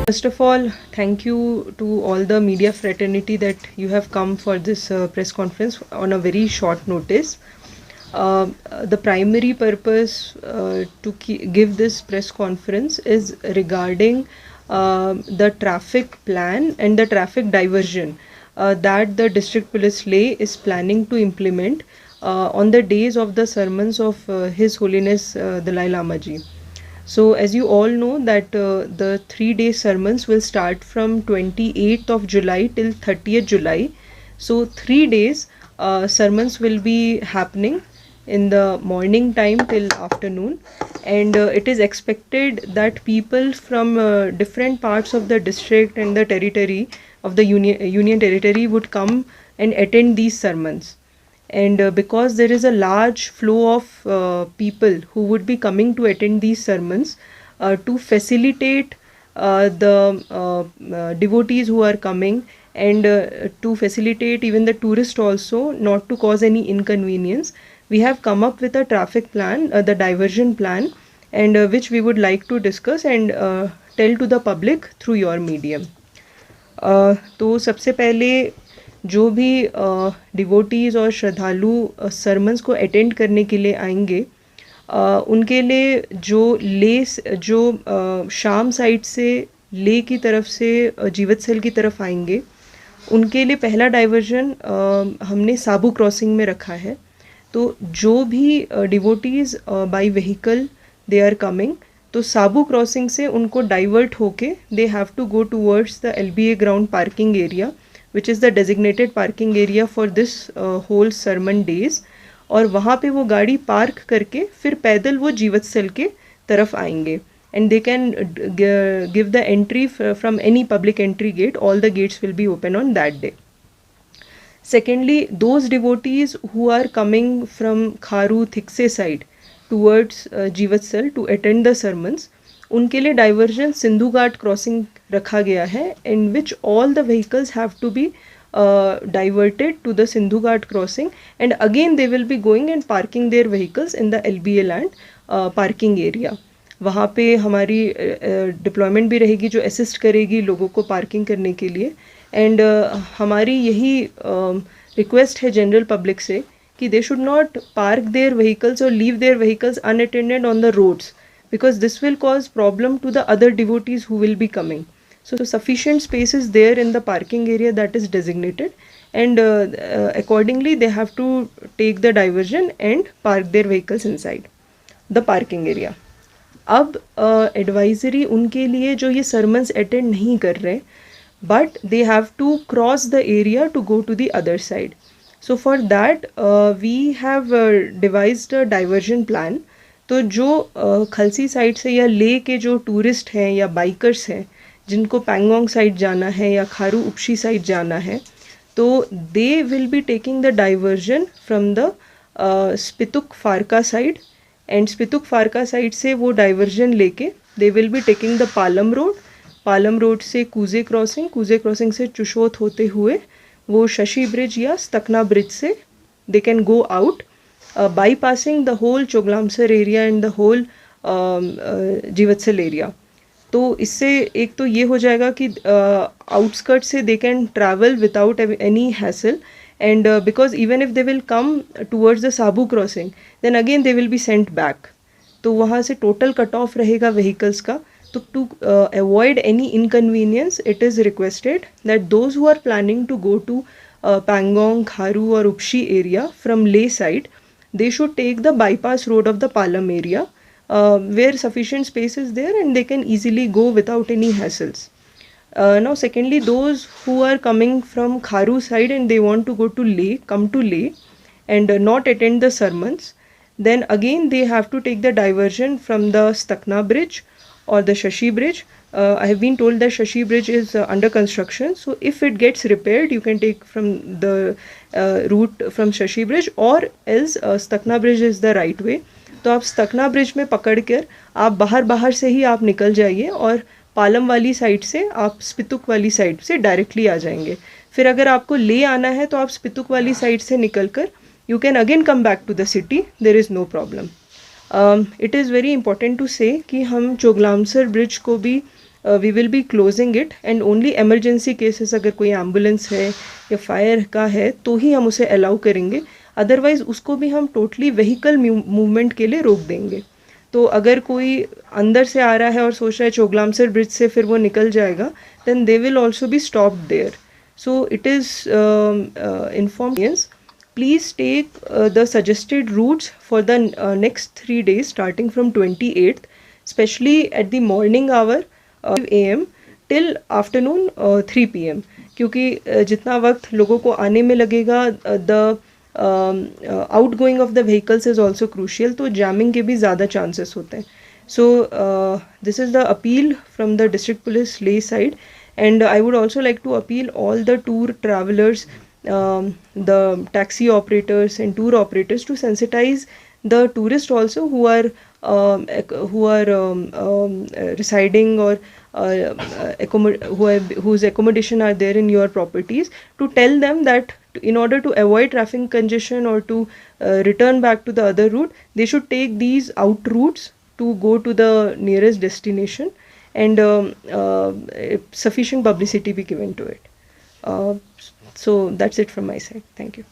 First of all, thank you to all the media fraternity that you have come for this press conference on a very short notice. The primary purpose to give this press conference is regarding the traffic plan and the traffic diversion that the district police lay is planning to implement on the days of the sermons of His Holiness Dalai Lama Ji. So as you all know that the 3-day sermons will start from 28th of July till 30th July. So 3 days sermons will be happening in the morning time till afternoon, and it is expected that people from different parts of the district and the territory of the union territory would come and attend these sermons. And because there is a large flow of people who would be coming to attend these sermons, to facilitate the devotees who are coming, and to facilitate even the tourist also, not to cause any inconvenience, we have come up with a traffic plan, the diversion plan, and which we would like to discuss and tell to the public through your medium. तो सबसे पहले जो भी devotees और श्रद्धालु sermons को attend करने के लिए आएंगे, उनके लिए जो शाम साइड से ले की तरफ से जीवत्सल की तरफ आएंगे, उनके लिए पहला डाइवर्जन हमने साबू क्रॉसिंग में रखा है. तो जो भी devotees by vehicle they are coming, तो साबू क्रॉसिंग से उनको डाइवर्ट होके they have to go towards the LBA ground parking area, which is the designated parking area for this whole sermon days. और वहाँ पे वो गाड़ी पार्क करके फिर पैदल वो जीवत्सल के तरफ आएंगे, and they can give the entry from any public entry gate. All the gates will be open on that day. Secondly, those devotees who are coming from Kharu Thikse side towards Jivatsal to attend the sermons, उनके लिए diversion Sindhu घाट crossing रखा गया है, in which all the vehicles have to be diverted to the Sindhu Ghat crossing, and again they will be going and parking their vehicles in the LBA land parking area. वहाँ पे हमारी deployment भी रहेगी जो assist करेगी लोगों को parking करने के लिए. एंड हमारी यही रिक्वेस्ट है जनरल पब्लिक से कि they should not park their vehicles और leave their vehicles unattended on the roads, because this will cause problem to the other devotees who will be coming. So sufficient space is there in the parking area that is designated, and accordingly they have to take the diversion and park their vehicles inside the parking area. अब advisory उनके लिए जो ये sermons attend नहीं कर रहे, but they have to cross the area to go to the other side. So for that we have devised a diversion plan. तो जो खलसी साइड से या ले के जो टूरिस्ट हैं या बाइकर्स हैं जिनको पैंगोंग साइड जाना है या खारू उपशी साइड जाना है, तो they will be taking the diversion from the Spituk Pharka side, and Spituk Pharka side से वो डाइवर्जन लेके they will be taking the Palam road. Palam road से कूजे क्रॉसिंग से चुशोत होते हुए वो शशि ब्रिज या स्तकना ब्रिज से they can go out, bypassing the whole Choglamsar area and the whole Jivatsal area. तो इससे एक तो ये हो जाएगा कि आउटस्कर्ट से they can travel without any hassle, and because even if they will come towards the Saboo crossing then again they will be sent back. तो वहाँ से टोटल कट ऑफ रहेगा व्हीकल्स का. तो to avoid any inconvenience it is requested that those who are planning to go to Pangong, Kharu और Upshi area from Leh side, they should take the bypass road of the Palam area where sufficient space is there and they can easily go without any hassles. Now secondly, those who are coming from Kharu side and they want to go to Leh, come to Leh and not attend the sermons, then again they have to take the diversion from the Stakna bridge or the Shashi bridge. I have been told that Shashi bridge is under construction, so if it gets repaired you can take from the route from Shashi bridge, or else Stakna bridge is the right way. तो आप स्टकना bridge में पकड़ कर आप बाहर से ही आप निकल जाइए और पालम वाली साइड से आप स्पितुक वाली साइड से डायरेक्टली आ जाएंगे. फिर अगर आपको ले आना है तो आप स्पितुक वाली साइड से निकल कर you can again come back to the city, there is no problem. It is very important to say कि हम चोगलामसर ब्रिज को भी we will be closing it and only emergency cases, अगर कोई एम्बुलेंस है या फायर का है तो ही हम उसे अलाउ करेंगे, अदरवाइज उसको भी हम टोटली व्हीकल मूवमेंट के लिए रोक देंगे। तो अगर कोई अंदर से आ रहा है और सोच रहा है चोगलामसर ब्रिज से फिर वो निकल जाएगा, then they will also be stopped there. So it is informed. Please take the suggested routes for the next 3 days starting from 28th, especially at the morning hour 5 a.m. till afternoon 3 p.m. क्योंकि जितना वक्त लोगों को आने में लगेगा, the outgoing of the vehicles is also crucial, तो jamming के भी ज़्यादा chances होते हैं. So this is the appeal from the district police Leh side. And I would also like to appeal all the tour travelers, the taxi operators and tour operators to sensitize the tourists also who are residing or whose accommodation are there in your properties, to tell them that in order to avoid traffic congestion or to return back to the other route, they should take these out routes to go to the nearest destination, and sufficient publicity be given to it. So that's it from my side. Thank you.